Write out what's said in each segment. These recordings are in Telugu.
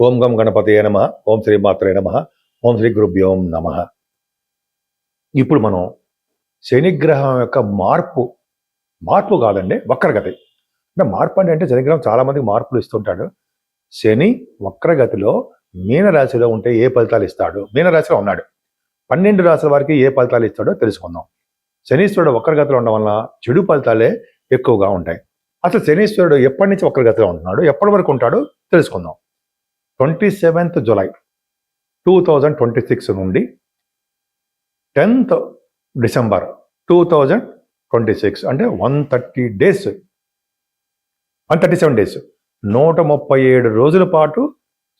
ఓం గం గణపతయే నమః. ఓం శ్రీ మాత్రే నమః. ఓం శ్రీ గురుభ్యో నమః. ఇప్పుడు మనం శనిగ్రహం యొక్క మార్పు కాదండి, వక్రగతి. అంటే మార్పు అంటే శనిగ్రహం చాలా మందికి మార్పులు ఇస్తుంటాడు. శని వక్రగతిలో మీనరాశిలో ఉంటే ఏ ఫలితాలు ఇస్తాడు, మీనరాశిలో ఉన్నాడు, 12 రాశుల వారికి ఏ ఫలితాలు ఇస్తాడో తెలుసుకుందాం. శనీశ్వరుడు వక్రగతిలో ఉండడం వల్ల చెడు ఫలితాలే ఎక్కువగా ఉంటాయి. అసలు శనీశ్వరుడు ఎప్పటి నుంచి వక్రగతిలో ఉంటున్నాడు, ఎప్పటి వరకు ఉంటాడో తెలుసుకుందాం. 27th జూలై 2026 నుండి 10th డిసెంబర్ 2026 అంటే 137 డేస్ 137 రోజుల పాటు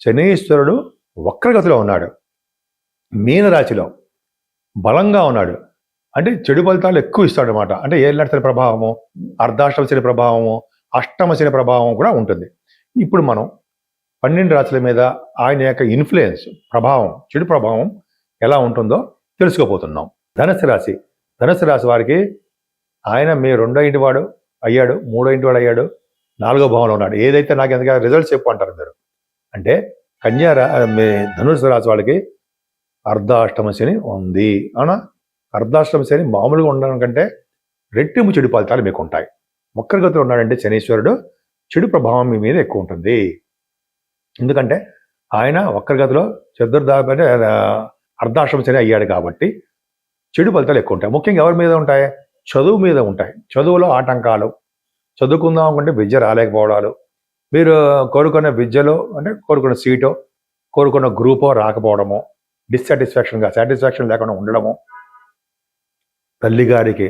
శనీశ్వరుడు వక్రగతిలో ఉన్నాడు. మీనరాశిలో బలంగా ఉన్నాడు. అంటే చెడు ఫలితాలు ఎక్కువ ఇస్తాడు అనమాట. అంటే ఏళ్ళనాటి శని ప్రభావము, అర్ధాష్టమ శని ప్రభావము, అష్టమ శని ప్రభావం కూడా ఉంటుంది. ఇప్పుడు మనం 12 రాశుల మీద ఆయన యొక్క ఇన్ఫ్లుయెన్స్, ప్రభావం, చెడు ప్రభావం ఎలా ఉంటుందో తెలుసుకోబోతున్నాం. ధనుసు రాశి వారికి ఆయన మీ 2వ ఇంటి వాడు అయ్యాడు, 3వ ఇంటి వాడు అయ్యాడు, 4వ భావంలో ఉన్నాడు. ఏదైతే నాకు ఎందుకు రిజల్ట్స్ చెప్పు అంటారు మీరు. అంటే మీ ధనుసు రాశి వాళ్ళకి అర్ధాష్టమ శని ఉంది. అవునా? అర్ధాష్టమ శని మామూలుగా ఉండడం కంటే రెట్టింపు చెడు ఫలితాలు మీకు ఉంటాయి. వక్రగతిలో ఉన్నాడంటే శనీశ్వరుడు చెడు ప్రభావం మీ మీద ఎక్కువ ఉంటుంది. ఎందుకంటే ఆయన వక్రగతిలో చతుర్దాపే అర్ధాష్టమ శని అయ్యాడు కాబట్టి చెడు ఫలితాలు ఎక్కువ ఉంటాయి. ముఖ్యంగా ఎవరి మీద ఉంటాయి? చదువు మీద ఉంటాయి. చదువులో ఆటంకాలు, చదువుకుందాం అనుకుంటే విద్య రాలేకపోవడాలు, మీరు కోరుకున్న విద్యలో అంటే కోరుకున్న సీటో కోరుకున్న గ్రూపో రాకపోవడము, సాటిస్ఫాక్షన్ లేకుండా ఉండడము, తల్లిగారికి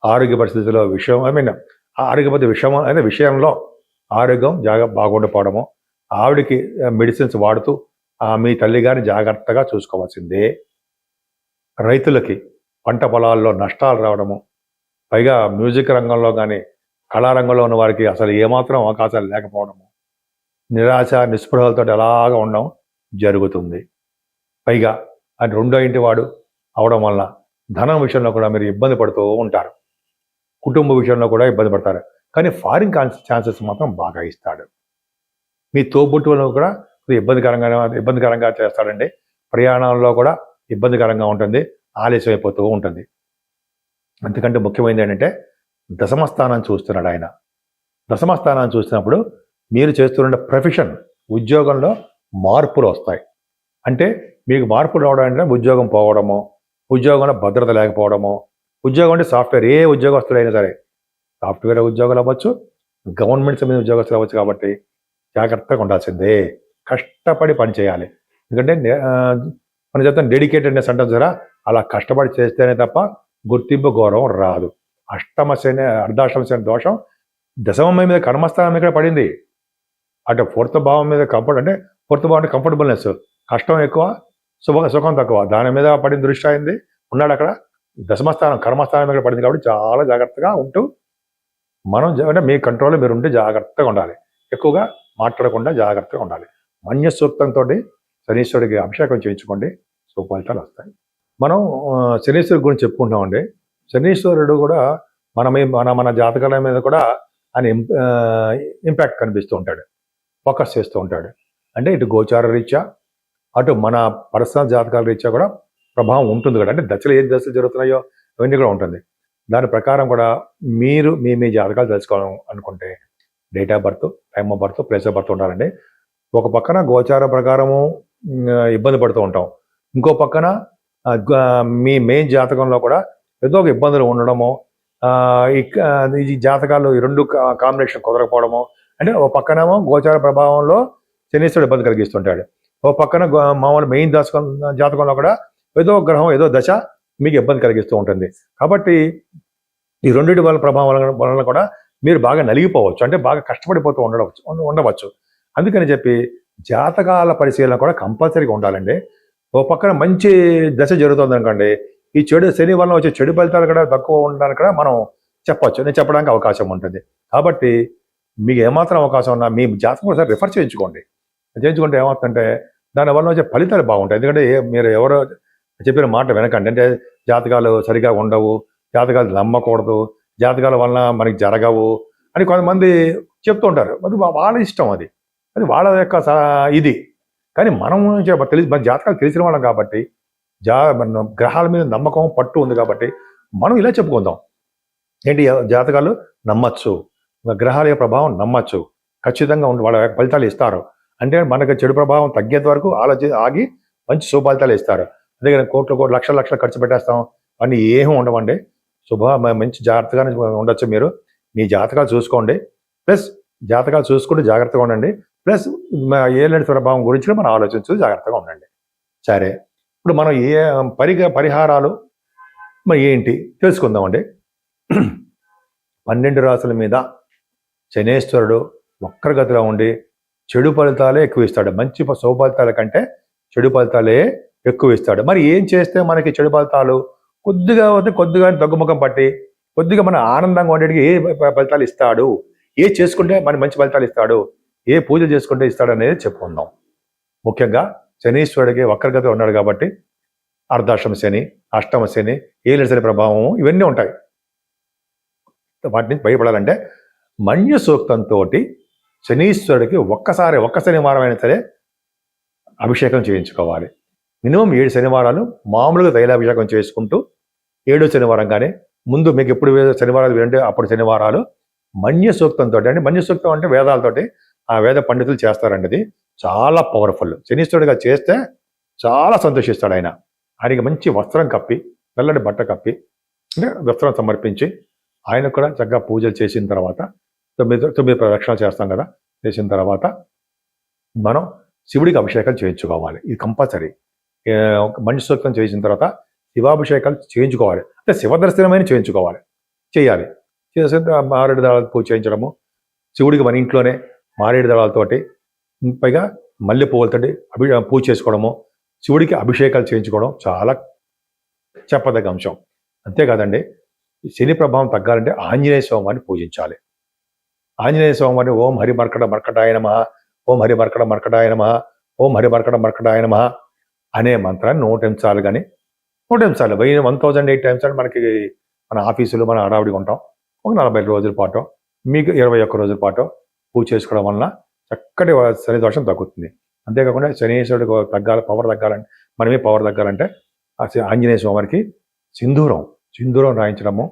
ఆరోగ్య పరిస్థితుల్లో విషయంలో ఆరోగ్యం బాగుండిపోవడము, ఆవిడికి మెడిసిన్స్ వాడుతూ మీ తల్లిగారిని జాగ్రత్తగా చూసుకోవాల్సిందే. రైతులకి పంట పొలాల్లో నష్టాలు రావడము, పైగా మ్యూజిక్ రంగంలో కానీ కళారంగంలో ఉన్న వారికి అసలు ఏమాత్రం అవకాశాలు లేకపోవడము, నిరాశ నిస్పృహలతో ఎలాగా ఉండడం జరుగుతుంది. పైగా అది 2వ ఇంటి వాడు అవడం వల్ల ధనం విషయంలో కూడా మీరు ఇబ్బంది పడుతూ ఉంటారు. కుటుంబ విషయంలో కూడా ఇబ్బంది పడతారు. కానీ ఫారిన్ ఛాన్సెస్ మాత్రం బాగా ఇస్తాడు. మీ తోబుట్టువులను కూడా ఇబ్బందికరంగా చేస్తాడండి. ప్రయాణాల్లో కూడా ఇబ్బందికరంగా ఉంటుంది, ఆలస్యం అయిపోతూ ఉంటుంది. అందుకంటే ముఖ్యమైనది ఏంటంటే దశమస్థానాన్ని చూస్తున్నాడు ఆయన. దశమస్థానాన్ని చూసినప్పుడు మీరు చేస్తున్న ప్రొఫెషన్, ఉద్యోగంలో మార్పులు వస్తాయి. అంటే మీకు మార్పులు రావడం అంటే ఉద్యోగం పోవడము, ఉద్యోగంలో భద్రత లేకపోవడము, ఉద్యోగం అంటే సాఫ్ట్వేర్, ఏ ఉద్యోగస్తులైనా సరే సాఫ్ట్వేర్ ఉద్యోగాలు అవ్వచ్చు, గవర్నమెంట్ సంబంధించిన ఉద్యోగస్తులు అవ్వచ్చు. కాబట్టి జాగ్రత్తగా ఉండాల్సిందే. కష్టపడి పని చేయాలి. ఎందుకంటే మనం చెప్తాం డెడికేటెడ్నెస్ అంటాం సరే, అలా కష్టపడి చేస్తేనే తప్ప గుర్తింపు గౌరవం రాదు. అర్ధాష్టమ శని దోషం దశమ మీద కర్మస్థానం ఇక్కడ పడింది. అంటే 4th భావం మీద అంటే 4th భావం అంటే కంఫర్టబుల్నెస్, కష్టం ఎక్కువ, సుఖం తక్కువ, దాని మీద పడిన దృష్టి అయింది ఉన్నాడు అక్కడ. దశమస్థానం కర్మస్థానం మీద పడింది కాబట్టి చాలా జాగ్రత్తగా ఉంటూ మనం అంటే మీ కంట్రోల్లో మీరు ఉంటే జాగ్రత్తగా ఉండాలి. ఎక్కువగా మాట్లాడకుండా జాగ్రత్తగా ఉండాలి. మన్య సూక్తంతో శనీశ్వరుడికి అభిషేకం చేయించుకోండి, సుఫలితాలు వస్తాయి. మనం శనీశ్వరుడి గురించి చెప్పుకుంటామండి. శనీశ్వరుడు కూడా మన జాతకాల మీద కూడా ఆయన ఇంపాక్ట్ కనిపిస్తూ ఉంటాడు, ఫోకస్ చేస్తూ ఉంటాడు. అంటే ఇటు గోచార రీత్యా, అటు మన పర్సనల్ జాతకాల రీత్యా కూడా ప్రభావం ఉంటుంది కదా. అంటే దశలు ఏ దశలు జరుగుతున్నాయో అవన్నీ కూడా ఉంటుంది. దాని ప్రకారం కూడా మీరు మీ జాతకాలు తెలుసుకోవాలి అనుకుంటే date of birth, time of birth, place of birth ఉండాలండి. ఒక పక్కన గోచార ప్రకారము ఇబ్బంది పడుతూ ఉంటాం, ఇంకో పక్కన మీ మెయిన్ జాతకంలో కూడా ఏదో ఒక ఇబ్బందులు ఉండడము, ఈ జాతకాలు ఈ 2 కాంబినేషన్ కుదరకపోవడము. అంటే ఒక పక్కనేమో గోచార ప్రభావంలో శనీశ్వరుడు ఇబ్బంది కలిగిస్తుంటాడు, ఒక పక్కన మామూలు మెయిన్ జాతకంలో కూడా ఏదో గ్రహం ఏదో దశ మీకు ఇబ్బంది కలిగిస్తూ ఉంటుంది. కాబట్టి ఈ 2 వల్ల ప్రభావం వలన కూడా మీరు బాగా నలిగిపోవచ్చు, అంటే బాగా కష్టపడిపోతూ ఉండవచ్చు. అందుకని చెప్పి జాతకాల పరిశీలన కూడా కంపల్సరీగా ఉండాలండి. ఓ పక్కన మంచి దశ జరుగుతుంది అనుకోండి, ఈ శని వలన వచ్చే చెడు ఫలితాలు కూడా తక్కువ ఉండడానికి కూడా మనం చెప్పచ్చు, నేను చెప్పడానికి అవకాశం ఉంటుంది. కాబట్టి మీకు ఏమాత్రం అవకాశం ఉన్నా మీ జాతకం ఒకసారి రిఫర్ చేయించుకుంటే ఏమవుతుందంటే దానివల్ల వచ్చే ఫలితాలు బాగుంటాయి. ఎందుకంటే మీరు ఎవరో చెప్పిన మాట వినకండి. అంటే జాతకాలు సరిగా ఉండవు, జాతకాలు నమ్మకూడదు, జాతకాల వలన మనకి జరగవు అని కొంతమంది చెప్తూ ఉంటారు. అది వాళ్ళ ఇష్టం, అది వాళ్ళ యొక్క ఇది కానీ మనం మన జాతకాలు తెలిసిన వాళ్ళం కాబట్టి మన గ్రహాల మీద నమ్మకం పట్టు ఉంది కాబట్టి మనం ఇలా చెప్పుకుందాం. ఏంటి, జాతకాలు నమ్మచ్చు, గ్రహాల యొక్క ప్రభావం నమ్మచ్చు, ఖచ్చితంగా వాళ్ళ ఫలితాలు ఇస్తారు అంటే మనకు చెడు ప్రభావం తగ్గేంత వరకు ఆగి మంచి శుభ ఫలితాలు ఇస్తారు. అందుకని కోట్లు లక్షలు ఖర్చు పెట్టేస్తాం అని ఏమీ ఉండవండి. మంచి జాగ్రత్తగానే ఉండొచ్చు. మీరు మీ జాతకాలు చూసుకోండి, ప్లస్ జాతకాలు చూసుకుంటూ జాగ్రత్తగా ఉండండి, ప్లస్ ఏలేని ప్రభావం గురించి మనం ఆలోచించు జాగ్రత్తగా ఉండండి. సరే, ఇప్పుడు మనం పరిహారాలు మరి ఏంటి తెలుసుకుందామండి. 12 రాసుల మీద శనేశ్వరుడు వక్రగతిలో ఉండి చెడు ఫలితాలే ఎక్కువ ఇస్తాడు. మంచి శుభ ఫలితాల కంటే చెడు ఫలితాలే ఎక్కువ ఇస్తాడు. మరి ఏం చేస్తే మనకి చెడు ఫలితాలు కొద్దిగా తగ్గుముఖం పట్టి కొద్దిగా మన ఆనందంగా ఉండేటికి ఏ ఫలితాలు ఇస్తాడు, ఏ చేసుకుంటే మన మంచి ఫలితాలు ఇస్తాడు, ఏ పూజ చేసుకుంటే ఇస్తాడు అనేది చెప్పుకుందాం. ముఖ్యంగా శనీశ్వరుడికి వక్రగతిలో ఉన్నాడు కాబట్టి అర్ధాష్టమ శని, అష్టమ శని, ఏలిన శని ప్రభావం ఇవన్నీ ఉంటాయి. వాటి నుంచి బయటపడాలంటే మన్య సూక్తంతో శనీశ్వరుడికి ఒక్క శనివారం అయినా సరే అభిషేకం చేయించుకోవాలి. మినిమం 7 శనివారాలు మామూలుగా తైలాభిషేకం చేసుకుంటూ 7వ శనివారం కానీ ముందు మీకు ఎప్పుడు శనివారాలు వినంటే అప్పుడు శనివారాలు మన్య సూక్తంతో, అంటే మన్య సూక్తం అంటే వేదాలతోటి ఆ వేద పండితులు చేస్తారండి. అది చాలా పవర్ఫుల్. శనీశ్వరుడిగా చేస్తే చాలా సంతోషిస్తాడు ఆయన. ఆయనకి మంచి వస్త్రం కప్పి, తెల్లటి బట్ట కప్పి, అంటే వస్త్రం సమర్పించి ఆయన కూడా చక్కగా పూజలు చేసిన తర్వాత 9 ప్రదక్షిణాలు చేస్తాం కదా, చేసిన తర్వాత మనం శివుడికి అభిషేకాలు చేయించుకోవాలి. ఇది కంపల్సరీ. మనిషి సూక్తం చేసిన తర్వాత శివాభిషేకాలు చేయించుకోవాలి, అంటే శివదర్శనమైన చేయాలి. చేసిన మారేడు దళాలతో పూజ చేయించడము, శివుడికి మన ఇంట్లోనే మారేడు దళాలతోటి పైగా మల్లె పువ్వులతోటి పూజ చేసుకోవడము, శివుడికి అభిషేకాలు చేయించుకోవడం చాలా చెప్పదగ్గ అంశం. అంతేకాదండి, శని ప్రభావం తగ్గాలంటే ఆంజనేయ స్వామిని పూజించాలి. ఆంజనేయ స్వామిని ఓం హరి మర్కటాయ నమః, ఓం హరి మర్కటాయ నమః, ఓం హరి మర్కటాయ నమః అనే మంత్రాన్ని 100 సార్లు కానీ 100 సార్లు 1008 టైమ్స్ అని మనకి మన ఆఫీసులో మన హడావిడిగా ఉంటాం. ఒక 40 రోజుల పాటు, మీకు 21 రోజుల పాటు పూజ చేసుకోవడం వలన చక్కటి శని దోషం తగ్గుతుంది. అంతేకాకుండా శనీశ్వరుడికి పవర్ తగ్గాలంటే, మనమే పవర్ తగ్గాలంటే ఆంజనేయ స్వామికి సింధూరం రాయించడము,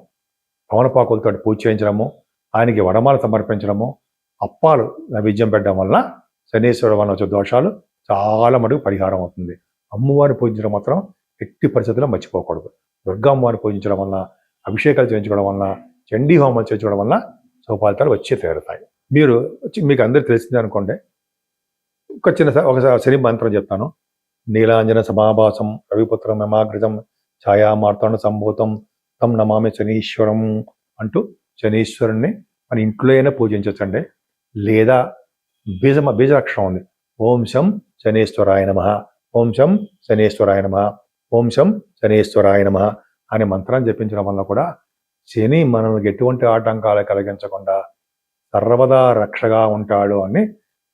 పవనపాకులతో పూజ చేయించడము, ఆయనకి వడమాలు సమర్పించడము, అప్పాలు నైవేద్యం పెట్టడం వల్ల శనీశ్వరుడు వల్ల వచ్చే దోషాలు చాలా మటుకు పరిహారం అవుతుంది. అమ్మవారిని పూజించడం మాత్రం ఎట్టి పరిస్థితుల్లో మర్చిపోకూడదు. దుర్గామ్మవారిని పూజించడం వల్ల, అభిషేకాలు చేయించుకోవడం వల్ల, చండీ హోమం చేయించుకోవడం వల్ల శుభఫలితాలు వచ్చి తీరుతాయి. మీకు అందరూ తెలిసిందే అనుకోండి, ఒక శని మంత్రం చెప్తాను. నీలాంజన సమాభాసం రవిపుత్రం యమాగ్రజం ఛాయామార్తాండ సంభూతం తం నమామి శనీశ్వరం అంటూ శనీశ్వరుణ్ణి మన ఇంట్లో అయినా పూజించవచ్చండి. లేదా బీజాక్షరం ఉంది, ఓం శం శనేశ్వరాయ నమః, ఓం శం శనేశ్వరాయ నమః, ఓం శం శనేశ్వరాయ నమః అనే మంత్రాన్ని జపించడం వల్ల కూడా శని మనకు ఎటువంటి ఆటంకాలు కలిగించకుండా సర్వదా రక్షగా ఉంటాడు అని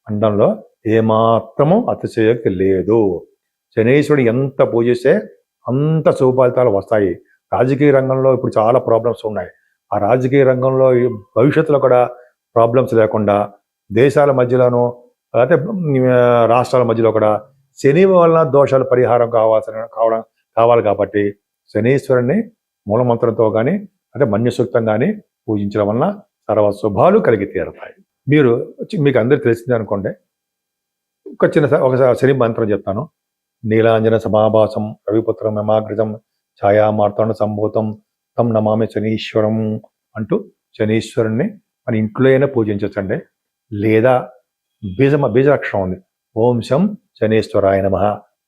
అనడంలో ఏమాత్రము అతిశయోక్తి లేదు. శనీశ్వరుడు ఎంత పూజిస్తే అంత శుభఫలితాలు వస్తాయి. రాజకీయ రంగంలో ఇప్పుడు చాలా ప్రాబ్లమ్స్ ఉన్నాయి. ఆ రాజకీయ రంగంలో భవిష్యత్తులో కూడా ప్రాబ్లమ్స్ లేకుండా దేశాల మధ్యలోనూ లేకపోతే రాష్ట్రాల మధ్యలో కూడా శని వలన దోషాలు పరిహారం కావాలి కాబట్టి శనీశ్వరుని మూలమంత్రంతో కానీ అంటే మన్య సూక్తం కానీ పూజించడం వలన సర్వ శుభాలు కలిగి తీరుతాయి. మీకు అందరూ తెలిసిందే అనుకోండి, ఒక శని మంత్రం చెప్తాను. నీలాంజన సమాభాసం రవిపుత్రం యమాగ్రజం ఛాయామార్తాండ సంభూతం తం నమామి శనీశ్వరం అంటూ శనీశ్వరుణ్ణి మన ఇంట్లో అయినా పూజించవచ్చండి. లేదా బీజాక్షరం ఉంది, ఓం శం శనేశ్వరాయ నమః,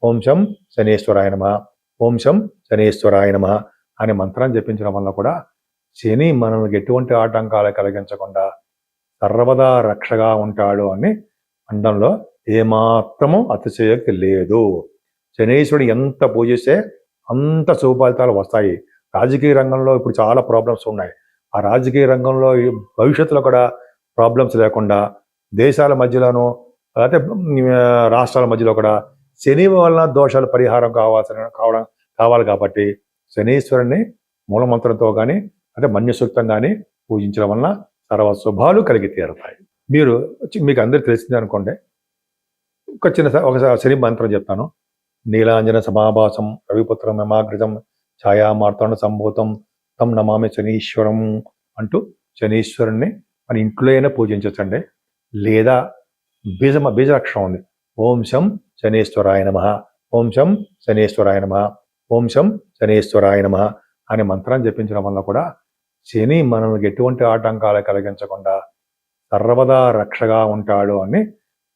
ఓం శం శనేశ్వరాయ నమః, ఓం శం శనేశ్వరాయ నమః అనే మంత్రాన్ని జపించడం వల్ల కూడా శని మనకు ఎటువంటి ఆటంకాలు కలిగించకుండా సర్వదా రక్షగా ఉంటాడు అని అనడంలో ఏమాత్రము అతిశయోక్తి లేదు. శనీశ్వరుడు ఎంత పూజిస్తే అంత శుభఫలితాలు వస్తాయి. రాజకీయ రంగంలో ఇప్పుడు చాలా ప్రాబ్లమ్స్ ఉన్నాయి. ఆ రాజకీయ రంగంలో భవిష్యత్తులో కూడా ప్రాబ్లమ్స్ లేకుండా దేశాల మధ్యలోనూ లేకపోతే రాష్ట్రాల మధ్యలో కూడా శని వలన దోషాలు పరిహారం కావాలి కాబట్టి శనీశ్వరుని మూలమంత్రంతో కానీ అంటే మన్య సూక్తం కానీ పూజించడం వలన సర్వ శుభాలు కలిగి తీరుతాయి. మీకు అందరూ తెలిసిందే అనుకోండి, ఒక శని మంత్రం చెప్తాను. నీలాంజన సమాభాసం రవిపుత్రం యమాగ్రజం ఛాయామార్తాండ సంభూతం తం నమామి శనీశ్వరం అంటూ శనీశ్వరుణ్ణి మన ఇంట్లో అయినా పూజించవచ్చండి. లేదా బీజాక్షరం ఉంది. ఓం శం శనేశ్వరాయ నమః, ఓం శం శనేశ్వరాయ నమః, ఓం శం శనేశ్వరాయ నమః అనే మంత్రాన్ని జపించడం వల్ల కూడా శని మనకు ఎటువంటి ఆటంకాలు కలిగించకుండా సర్వదా రక్షగా ఉంటాడు అని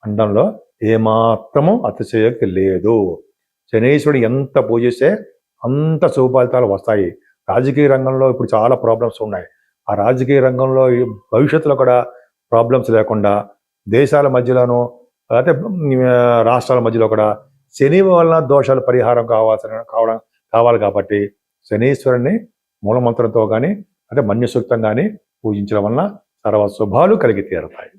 అనడంలో ఏమాత్రము అతిశయోక్తి లేదు. శనీశ్వరుడు ఎంత పూజిస్తే అంత శుభ ఫలితాలు వస్తాయి. రాజకీయ రంగంలో ఇప్పుడు చాలా ప్రాబ్లమ్స్ ఉన్నాయి. ఆ రాజకీయ రంగంలో భవిష్యత్తులో కూడా ప్రాబ్లమ్స్ లేకుండా దేశాల మధ్యలోనూ లేకపోతే రాష్ట్రాల మధ్యలో కూడా శని వలన దోషాలు పరిహారం కావాలి కాబట్టి శనీశ్వరుని మూలమంత్రంతో కానీ అంటే మన్యసూక్తం కానీ పూజించడం వలన సర్వ శుభాలు కలిగి తీరుతాయి.